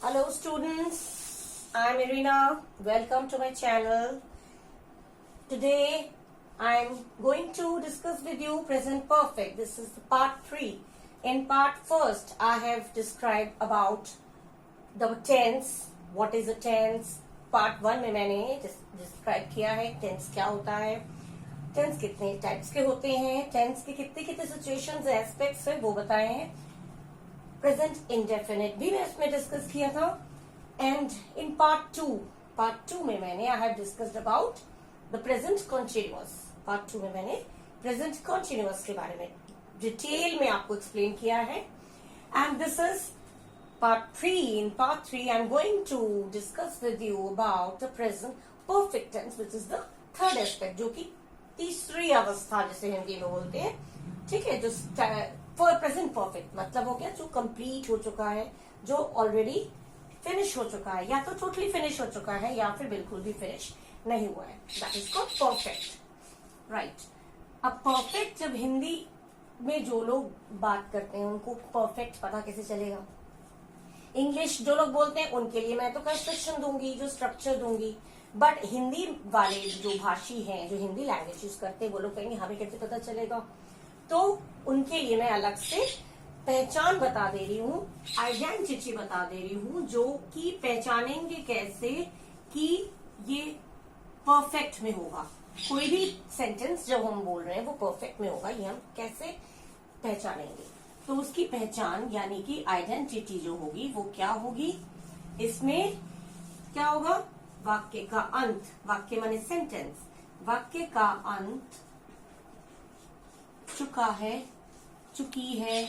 Hello students, I'm Irina. Welcome to my channel. Today I'm going to discuss with you present perfect. This is part 3. In part first I have described about the tense. What is a tense? Part 1 में मैंने describe किया है tense क्या होता है, tense कितने types के होते हैं, tense के कितने कितने situations aspects है वो बताए हैं. प्रेजेंट इंडेफिनिट भी मैं इसमें डिस्कस किया था. एंड इन पार्ट टू में मैंने I have discussed about the present continuous. Part 2 में मैंने प्रेजेंट कॉन्टिन्यूअस के बारे में डिटेल में आपको एक्सप्लेन किया है. And this is part 3. In part 3 I am going to discuss with you about the present perfect tense which is the third aspect, जो कि तीसरी अवस्था जिसे हिंदी में बोलते हैं. ठीक है, जो फॉर प्रेजेंट परफेक्ट मतलब हो गया जो कंप्लीट हो चुका है, जो ऑलरेडी फिनिश हो चुका है, या तो टोटली फिनिश हो चुका है या फिर बिल्कुल भी फिनिश नहीं हुआ है. That is called perfect. Right. अब परफेक्ट जब हिंदी में जो लोग बात करते हैं उनको परफेक्ट पता कैसे चलेगा. इंग्लिश जो लोग बोलते हैं उनके लिए मैं तो कंस्ट्रक्शन दूंगी, जो स्ट्रक्चर दूंगी. बट हिंदी वाले जो भाषी हैं, जो हिंदी लैंग्वेज यूज करते हैं, वो लोग कहेंगे हमें कैसे पता चलेगा. तो उनके लिए मैं अलग से पहचान बता दे रही हूँ, आइडेंटिटी बता दे रही हूँ, जो कि पहचानेंगे कैसे कि ये परफेक्ट में होगा. कोई भी सेंटेंस जब हम बोल रहे हैं वो परफेक्ट में होगा, ये हम कैसे पहचानेंगे. तो उसकी पहचान यानी कि आइडेंटिटी जो होगी वो क्या होगी. इसमें क्या होगा, वाक्य का अंत, वाक्य माने सेंटेंस, वाक्य का अंत चुका है, चुकी है,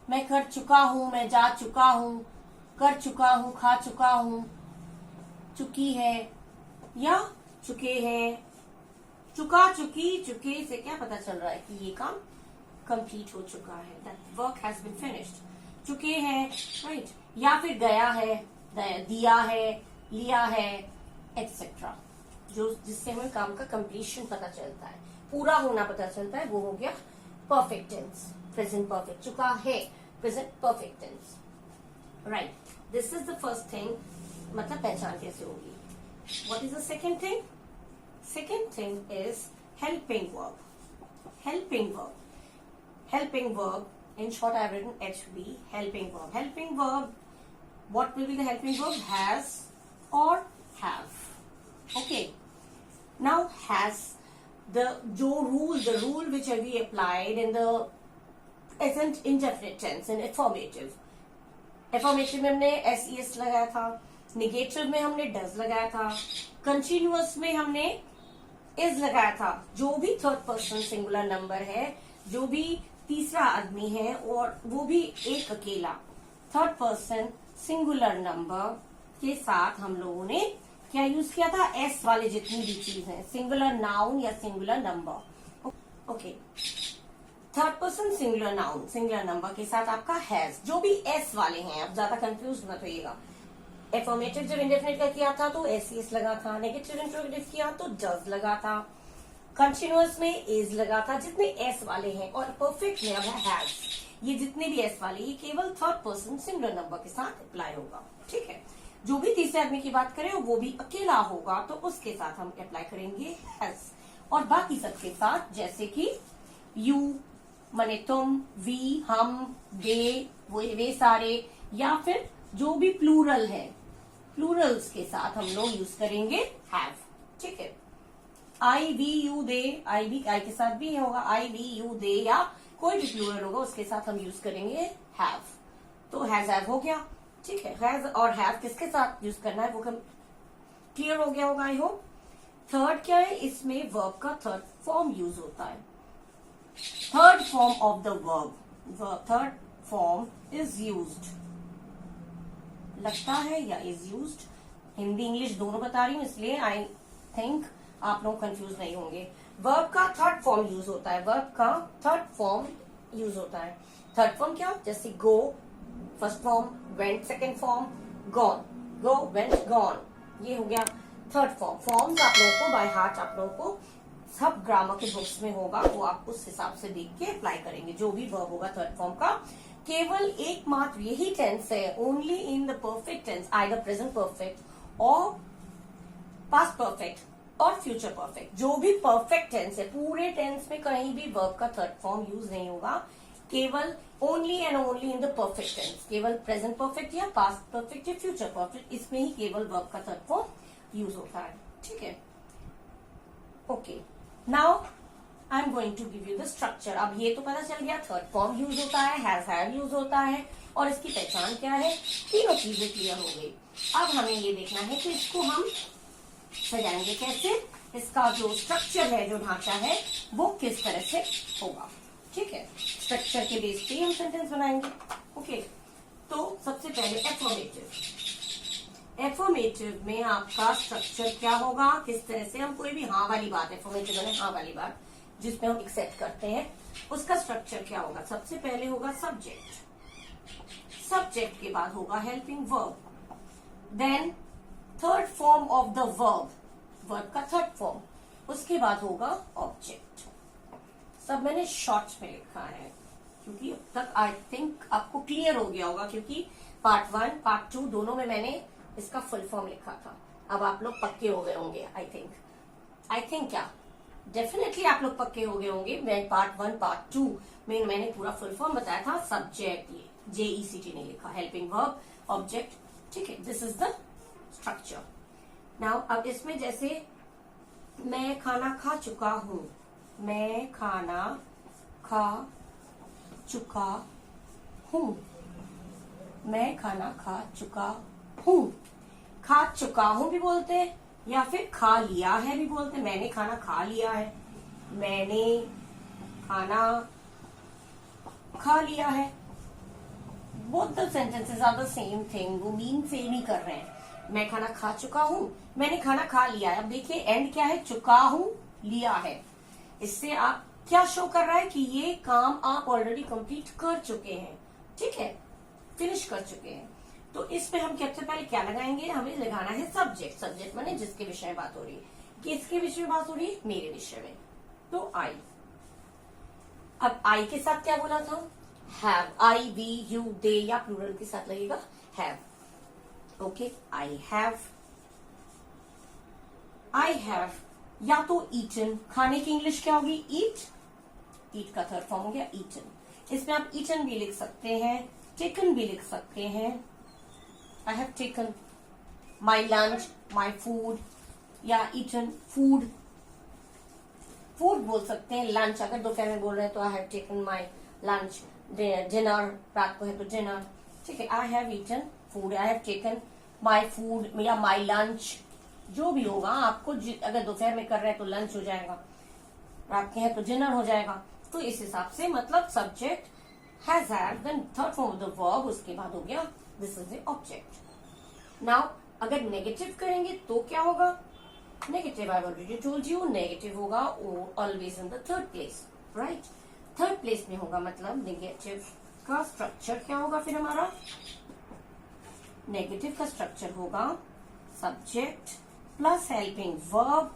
मैं कर चुका हूं, मैं जा चुका हूं, कर चुका हूं, खा चुका हूं, चुकी है या चुके हैं. चुका, चुकी, चुके से क्या पता चल रहा है कि ये काम कंप्लीट हो चुका है. That work has been finished. चुके हैं, राइट. या फिर गया है, दिया है, लिया है, एक्सेट्रा, जो जिससे हमें काम का कंप्लीशन पता चलता है, पूरा होना पता चलता है, वो हो गया परफेक्ट टेंस. प्रेजेंट परफेक्ट, चुका है, present perfect tense. Right. This is the first thing, मतलब पहचान कैसे होगी. What is the second thing. Second thing is helping verb. Helping verb, helping verb, in short I have written HB, helping verb. Helping verb, what will be the helping verb? Has or have. Okay. Now has, the rule which we applied in the present indefinite tense in affirmative. Affirmative में हमने SES लगाया था, negative में हमने does लगाया था, continuous में हमने is लगाया था. जो भी थर्ड पर्सन सिंगुलर नंबर है, जो भी तीसरा आदमी है और वो भी एक अकेला थर्ड पर्सन सिंगुलर नंबर के साथ हम लोगों ने क्या यूज किया था, एस वाले जितनी भी चीज है, सिंगुलर नाउन या singular number. Okay. Third person singular noun singular number के साथ आपका हैज, जो भी एस वाले हैं. अब ज्यादा कंफ्यूज मत होइएगा. एफर्मेटिव जब इंडेफिनिट का किया था तो एस लगा था, नेगेटिव इंट्रोगेटिव किया तो डज लगा था, कंटिन्यूअस में इज लगा था, जितने एस वाले हैं. और परफेक्ट में अब हैज. ये जितने भी एस वाले, ये केवल थर्ड पर्सन सिंगुलर नंबर के साथ अप्लाई होगा. ठीक है. जो भी तीसरे आदमी की बात करें वो भी अकेला होगा तो उसके साथ हम अप्लाई करेंगे हैज. और बाकी सबके साथ जैसे कि यू माने तुम, वी हम, दे वे सारे, या फिर जो भी प्लूरल है, प्लूरल्स के साथ हम लोग यूज करेंगे हैव. ठीक है. आई वी यू दे, आई भी आई के साथ भी होगा, आई वी यू दे, या कोई भी प्लूरल होगा उसके साथ हम यूज करेंगे हैव. तो हैज हैव हो गया. ठीक है. हैज और हैव किसके साथ यूज करना है वो क्लियर हो गया होगा आई होप. थर्ड क्या है, इसमें वर्ब का थर्ड फॉर्म यूज होता है. Third form of the verb, third form is used, लगता है या इज यूज्ड. हिंदी इंग्लिश दोनों बता रही हूँ इसलिए आई थिंक आप लोग कंफ्यूज नहीं होंगे. वर्ब का थर्ड फॉर्म यूज होता है. वर्ब का थर्ड फॉर्म यूज होता है. थर्ड फॉर्म क्या, जैसे go first form, went second form, gone, go went gone, ये हो गया थर्ड फॉर्म. फॉर्म्स आप लोगों को बाय हार्ट, आप लोगों को सब ग्रामर के बुक्स में होगा, वो आप उस हिसाब से देख के अप्लाई करेंगे. जो भी वर्ब होगा थर्ड फॉर्म का केवल एकमात्र यही टेंस है, only in the perfect tense, either present perfect और पास्ट परफेक्ट और फ्यूचर परफेक्ट। जो भी परफेक्ट टेंस है, पूरे टेंस में कहीं भी वर्ब का थर्ड फॉर्म यूज नहीं होगा, केवल only and only in the perfect tense. केवल प्रेजेंट परफेक्ट या पास्ट परफेक्ट या फ्यूचर परफेक्ट, इसमें ही केवल वर्ब का थर्ड फॉर्म यूज होता है। ठीक है, okay. Now I am going to give you the structure. अब ये तो पता चल गया थर्ड फॉर्म यूज होता है, हैव यूज होता है, और इसकी पहचान क्या है, तीनों चीजें क्लियर हो गई। अब हमें ये देखना है कि इसको हम सजाएंगे कैसे, इसका जो स्ट्रक्चर है, जो ढांचा है, वो किस तरह से होगा। ठीक है, स्ट्रक्चर के बेस पे हम सेंटेंस बनाएंगे। ओके, तो सबसे पहले एफर्मेटिव। एफर्मेटिव में आपका स्ट्रक्चर क्या होगा, किस तरह से हम कोई भी हाँ वाली बात, एफर्मेटिव में हाँ वाली बात जिसमें हम एक्सेप्ट करते हैं, उसका स्ट्रक्चर क्या होगा। सबसे पहले होगा सब्जेक्ट, सब्जेक्ट के बाद होगा helping verb, then third form of the verb, verb का थर्ड फॉर्म, उसके बाद होगा ऑब्जेक्ट। सब मैंने शॉर्ट्स में लिखा है क्योंकि अब तक आई थिंक आपको क्लियर हो गया होगा, क्योंकि पार्ट 1 पार्ट 2 दोनों में मैंने इसका फुल फॉर्म लिखा था। अब आप लोग पक्के हो गए होंगे, आई थिंक क्या डेफिनेटली आप लोग पक्के हो गए होंगे। मैं पार्ट 1 पार्ट 2 में मैंने पूरा फुल फॉर्म बताया था। सब्जेक्ट, ये JECT नहीं लिखा, हेल्पिंग वर्ब, ऑब्जेक्ट। ठीक है, this is the structure. Now अब इसमें जैसे मैं खाना खा चुका हूं, मैं खाना खा चुका हूं, मैं खाना खा चुका हूं। खा चुका हूं भी बोलते हैं या फिर खा लिया है भी बोलते हैं। मैंने खाना खा लिया है, मैंने खाना खा लिया है। Both the sentences are the same thing, वो मीन सेम ही कर रहे हैं। मैं खाना खा चुका हूं, मैंने खाना खा लिया है। अब देखिए एंड क्या है, चुका हूं, लिया है। इससे आप क्या शो कर रहा है कि ये काम आप ऑलरेडी कंप्लीट कर चुके हैं। ठीक है, फिनिश कर चुके हैं। तो इसमें हम सबसे पहले क्या लगाएंगे, हमें लगाना है सब्जेक्ट। सब्जेक्ट माने जिसके विषय में बात हो रही है। किसके विषय में बात हो रही है, मेरे विषय में, तो आई। अब आई के साथ क्या बोला था, हैव। आई, वी, यू, दे या प्लूरल के साथ लगेगा have. Okay, I have, I have. या तो ईटन, खाने की इंग्लिश क्या होगी, ईट। ईट का थर्ड फॉर्म हो गया ईटन। इसमें आप ईटन भी लिख सकते हैं, टेकन भी लिख सकते हैं। I have taken my lunch, my food, या eaten food. फूड बोल सकते हैं, लंच अगर दोपहर में बोल रहे हैं तो I have taken my lunch, dinner रात को है तो dinner। ठीक है, I have eaten food, I have taken my food या my lunch, जो भी होगा आपको। अगर दोपहर में कर रहे हैं तो लंच हो जाएगा, रात के हैं तो डिनर हो जाएगा। तो इस हिसाब से मतलब subject has have, then third form of the verb, उसके बाद हो गया this is the object. Now अगर नेगेटिव करेंगे तो क्या होगा, negative I already told you, negative होगा always in the third place, right. Third place में होगा मतलब नेगेटिव का स्ट्रक्चर क्या होगा फिर हमारा, नेगेटिव का स्ट्रक्चर होगा subject plus helping verb,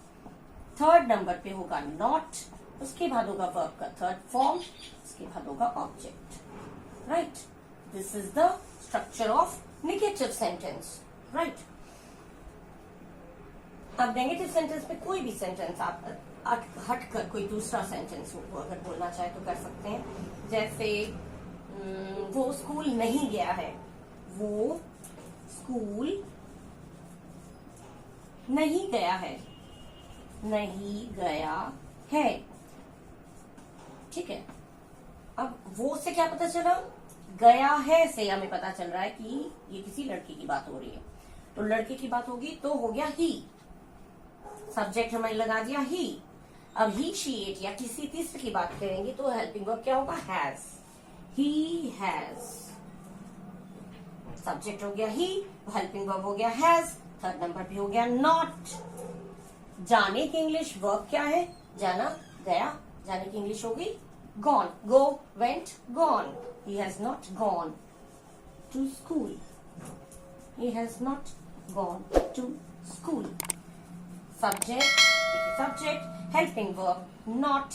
third number पे होगा नॉट, उसके बाद होगा वर्ब का थर्ड फॉर्म, उसके बाद होगा object, right. This is the structure of negative sentence, right. अब नेगेटिव सेंटेंस में कोई भी सेंटेंस आप हटकर कोई दूसरा सेंटेंस हो अगर बोलना चाहे तो कर सकते हैं। जैसे वो स्कूल नहीं गया है, वो स्कूल नहीं गया है, नहीं गया है, ठीक है। अब वो से क्या पता चला, गया है से हमें पता चल रहा है कि ये किसी लड़की की बात हो रही है, तो लड़के की बात होगी तो हो गया ही, सब्जेक्ट हमने लगा दिया ही। अब ही शी इट या किसी तीसरे की बात करेंगे तो हेल्पिंग वर्ब क्या होगा, हैज, ही हैज, सब्जेक्ट हो गया ही, हेल्पिंग वर्ब हो गया हैज, थर्ड नंबर पे हो गया नॉट। जाने की इंग्लिश वर्ब क्या है, जाना, गया, जाने की इंग्लिश होगी gone, go, went, gone. He has not gone to school, he has not gone to school. subject, helping verb, not,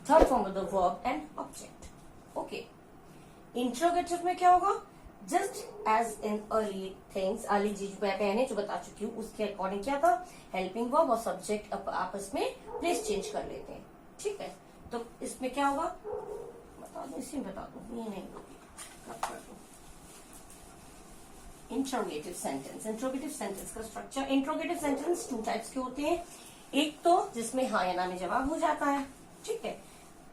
third form of the verb and object. Okay. Interrogative में क्या होगा, just as in early things, early चीज मैंने जो बता चुकी हूँ उसके अकॉर्डिंग क्या था, हेल्पिंग वर्ब और सब्जेक्ट आपस में प्लेस चेंज कर लेते हैं, ठीक है। तो इसमें क्या होगा बता दो, इसी में बता दो, ये नहीं कर दो। इंट्रोगेटिव सेंटेंस, इंट्रोगेटिव सेंटेंस का स्ट्रक्चर, इंट्रोगेटिव सेंटेंस 2 टाइप्स के होते हैं। एक तो जिसमें हाँ या ना में जवाब हो जाता है, ठीक है,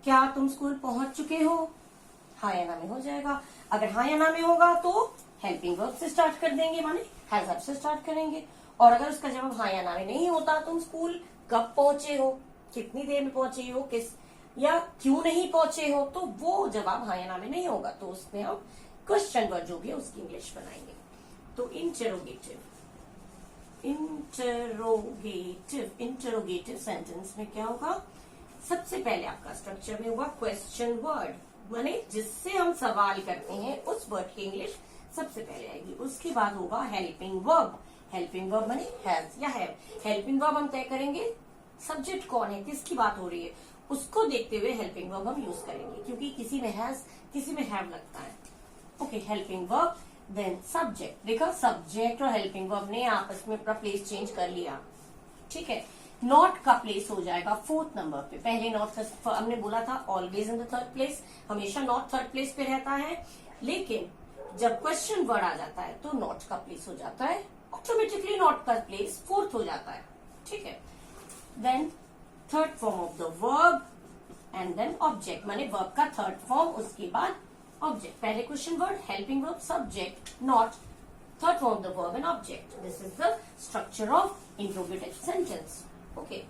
क्या तुम स्कूल पहुंच चुके हो, हाँ या ना में हो जाएगा। अगर हाँ या ना में होगा तो हेल्पिंग वर्ब से स्टार्ट कर देंगे, माने हैज हैव से स्टार्ट करेंगे। और अगर उसका जवाब हाँ या ना में नहीं होता, तुम स्कूल कब पहुंचे हो, कितनी देर में पहुंचे हो, किस या क्यों नहीं पहुंचे हो, तो वो जवाब हाँ या ना में नहीं होगा, तो उसमें हम क्वेश्चन वर्ड जो भी है उसकी इंग्लिश बनाएंगे। तो इंटरोगेटिव सेंटेंस में क्या होगा, सबसे पहले आपका स्ट्रक्चर में होगा क्वेश्चन वर्ड, माने जिससे हम सवाल करते हैं उस वर्ड की इंग्लिश सबसे पहले आएगी। उसके बाद होगा हेल्पिंग वर्ब, हेल्पिंग वर्ब माने हैज या हैव। हेल्पिंग वर्ब हम तय करेंगे सब्जेक्ट कौन है, किसकी बात हो रही है, उसको देखते हुए हेल्पिंग वर्ब हम यूज करेंगे, क्योंकि किसी में हैज किसी में हैव लगता है। Okay, helping verb, then subject. देखो सब्जेक्ट और हेल्पिंग वर्ब ने आपस में अपना प्लेस चेंज कर लिया, ठीक है। नॉट का प्लेस हो जाएगा 4th नंबर पे, पहले नॉट हमने बोला था always in the 3rd place, हमेशा नॉट 3rd प्लेस पे रहता है, लेकिन जब क्वेश्चन वर्ड आ जाता है तो नॉट का प्लेस हो जाता है, ऑटोमेटिकली नॉट का प्लेस 4th हो जाता है, ठीक है। Then 3rd form of the verb and then object, माने वर्ब का 3rd फॉर्म, उसके बाद ऑब्जेक्ट। पहले question word, helping verb, subject, not, 3rd form the verb and object. This is the structure of interrogative sentence. Okay,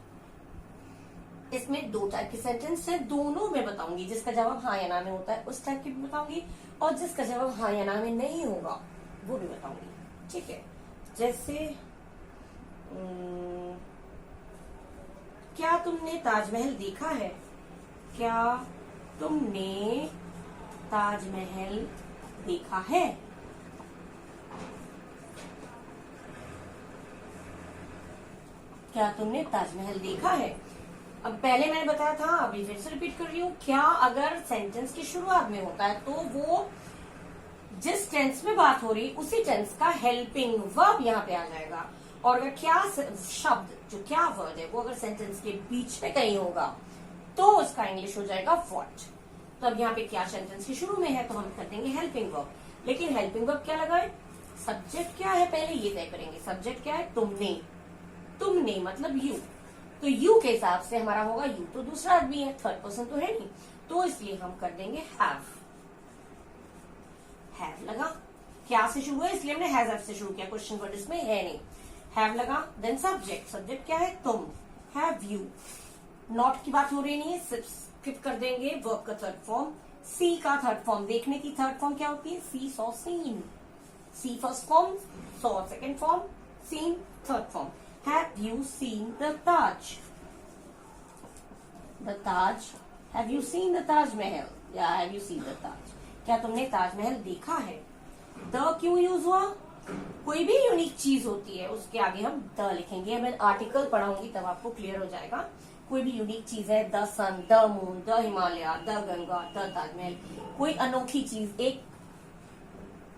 इसमें 2 type के sentence है, दोनों में बताऊंगी, जिसका जवाब हाँ या ना में होता है उस टाइप की भी बताऊंगी, और जिसका जवाब हाँ या ना में नहीं होगा वो भी बताऊंगी, ठीक है। जैसे क्या तुमने ताजमहल देखा है, क्या तुमने ताजमहल देखा है। क्या तुमने ताजमहल देखा है। अब पहले मैंने बताया था, अभी फिर से रिपीट कर रही हूँ, क्या अगर सेंटेंस की शुरुआत में होता है तो वो जिस टेंस में बात हो रही उसी टेंस का हेल्पिंग वर्ब यहाँ पे आ जाएगा। और अगर क्या शब्द, जो क्या वर्ड है, वो अगर सेंटेंस के बीच में कहीं होगा तो उसका इंग्लिश हो जाएगा व्हाट। तो अब यहाँ पे क्या सेंटेंस की शुरू में है तो हम कर देंगे हेल्पिंग वर्ब, लेकिन हेल्पिंग वर्ब क्या लगाए, सब्जेक्ट क्या है पहले ये तय करेंगे। सब्जेक्ट क्या है, तुमने, तुमने मतलब यू, तो यू के हिसाब से हमारा होगा यू तो दूसरा आदमी है, 3rd पर्सन तो है नहीं, तो इसलिए हम कर देंगे हैव। हैव लगा, क्या से शुरू है इसलिए हमने हैव से शुरू किया, क्वेश्चन वर्ड इसमें है नहीं। हैव लगा, देन सब्जेक्ट, सब्जेक्ट क्या है तुम, हैव यू। नॉट की बात हो रही नहीं है, स्किप कर देंगे। वर्ब का 3rd फॉर्म, सी का 3rd फॉर्म, देखने की 3rd फॉर्म क्या होती है, see saw seen, see 1st form, saw 2nd form, seen 3rd form. Have you seen the Taj? The Taj. Have you seen the Taj Mahal? Yeah, have you seen the Taj? क्या तुमने ताजमहल देखा है। The क्यों use हुआ, कोई भी unique चीज होती है उसके आगे हम द लिखेंगे। मैं आर्टिकल पढ़ाऊंगी तब आपको क्लियर हो जाएगा। कोई भी यूनिक चीज है, the sun, the moon, the Himalaya, the Ganga, the Taj Mahal, कोई अनोखी चीज, एक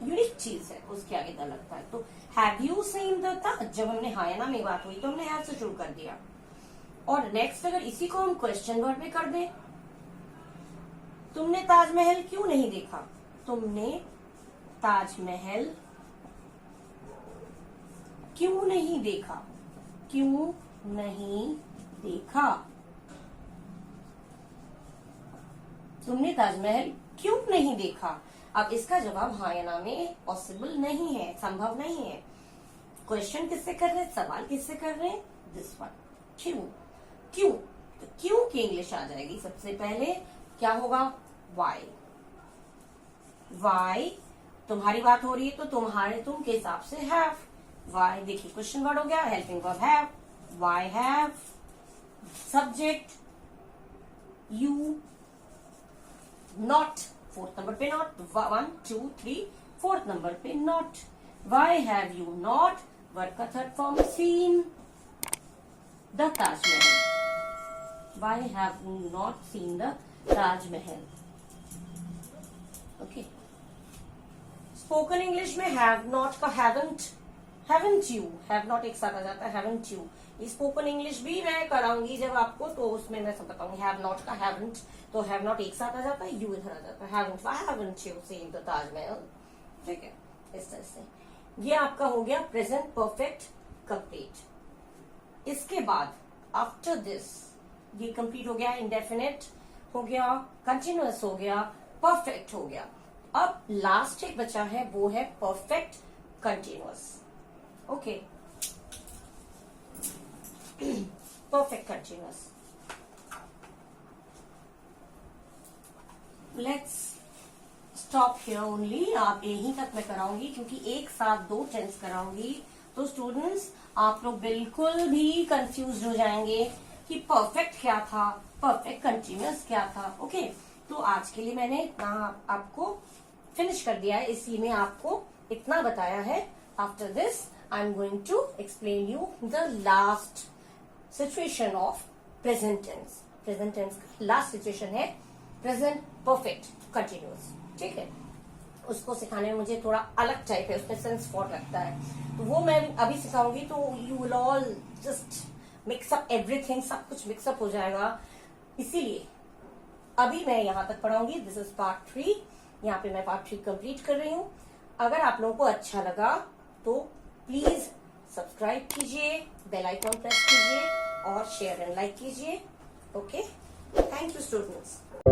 यूनिक चीज है, उसके आगे द लगता है। तो हैव यू सीन द ताज, जब हमने हाँ या ना में बात हुई तो हमने हैव से शुरू कर दिया। और नेक्स्ट अगर इसी को हम क्वेश्चन वर्ड में कर दें, तुमने ताजमहल क्यों नहीं देखा, तुमने ताजमहल क्यों नहीं देखा, क्यों नहीं देखा, तुमने ताजमहल क्यों नहीं देखा। अब इसका जवाब हाँ या ना में पॉसिबल नहीं है, संभव नहीं है। क्वेश्चन किससे कर रहे हैं, सवाल किससे कर रहे हैं, दिस वन, क्यों। क्यों, तो क्यों की इंग्लिश आ जाएगी सबसे पहले, क्या होगा, वाई। वाई, तुम्हारी बात हो रही है तो तुम्हारे, तुम के हिसाब से हैव। वाई, देखिए क्वेश्चन वर्ड हो गया, helping verb have, why have, subject you, not, 4th number पे नॉट, 1 2 3 4th नंबर पे not. Why have you not, verb का 3rd form, seen the Taj Mahal, why have you not seen the Taj Mahal. Okay, spoken English में have not का haven't you, have not एक साथ आ जाता है, haven't you. Spoken English भी मैं कराऊंगी जब आपको, तो उसमें मैं सब बताऊंगी। हैव नॉट का हैवंट, तो हैव नॉट एक साथ आ जाता है, यू इधर आ जाता है। Haven't you seen the Taj Mahal, ठीक है, इस तरह से। ये आपका हो गया प्रेजेंट परफेक्ट कंप्लीट। इसके बाद आफ्टर दिस, ये कंप्लीट हो गया, इंडेफिनिट हो गया, कंटिन्यूअस हो गया, परफेक्ट हो गया। अब लास्ट एक बचा है, वो है perfect continuous. Okay, perfect continuous. Let's stop here only. आप यहीं तक मैं कराऊंगी, क्योंकि एक साथ 2 टेंस कराऊंगी तो स्टूडेंट्स आप लोग बिल्कुल भी कंफ्यूज हो जाएंगे कि परफेक्ट क्या था, परफेक्ट कंटिन्यूअस क्या था। ओके, तो आज के लिए मैंने इतना आपको फिनिश कर दिया है, इसी में आपको इतना बताया है। After this I am going to explain you the last situation of present tense. Present tense का लास्ट सिचुएशन है प्रेजेंट परफेक्ट कंटिन्यूअस, ठीक है। उसको सिखाने में मुझे थोड़ा अलग टाइप है, उसमें सेंस फॉर लगता है, तो वो मैं अभी सिखाऊंगी। तो you will all just mix up everything, सब कुछ मिक्सअप हो जाएगा। इसीलिए अभी मैं यहाँ तक पढ़ाऊंगी। This is part 3। यहाँ पे मैं पार्ट 3 कंप्लीट कर रही हूँ। अगर आप लोगों को अच्छा लगा तो प्लीज सब्सक्राइब कीजिए, बेल आइकॉन प्रेस कीजिए और शेयर एंड लाइक कीजिए। Okay, thank you students.